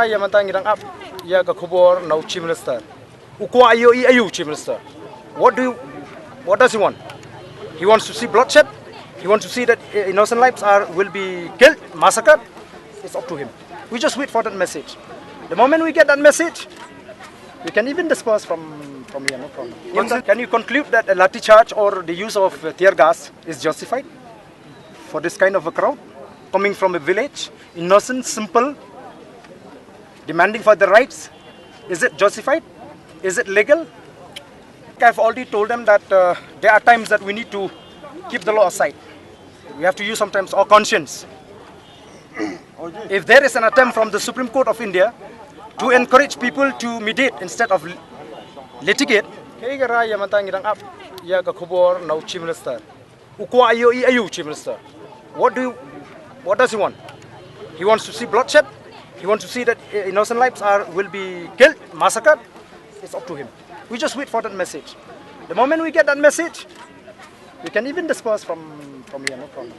Raya mantang irang up ya ka khubor no chief minister. Ukwa ayu chief minister. What does he want? He wants to see bloodshed. He wants to see that innocent lives will be killed, massacred. It's up to him. We just wait for that message. The moment we get that message, we can even disperse from here, no problem. Can you conclude that a lathi charge or the use of tear gas is justified for this kind of a crowd coming from a village, innocent, simple, demanding for the rights? Is it justified? Is it legal? I've already told them that there are times that we need to keep the law aside. We have to use sometimes our conscience. If there is an attempt from the Supreme Court of India to encourage people to mediate instead of litigate, chief minister. Ukwa ayu chief minister. What does he want? He wants to see bloodshed. He wants to see that innocent lives will be killed, massacred. It's up to him. We just wait for that message. The moment we get that message, we can even disperse from here, no problem.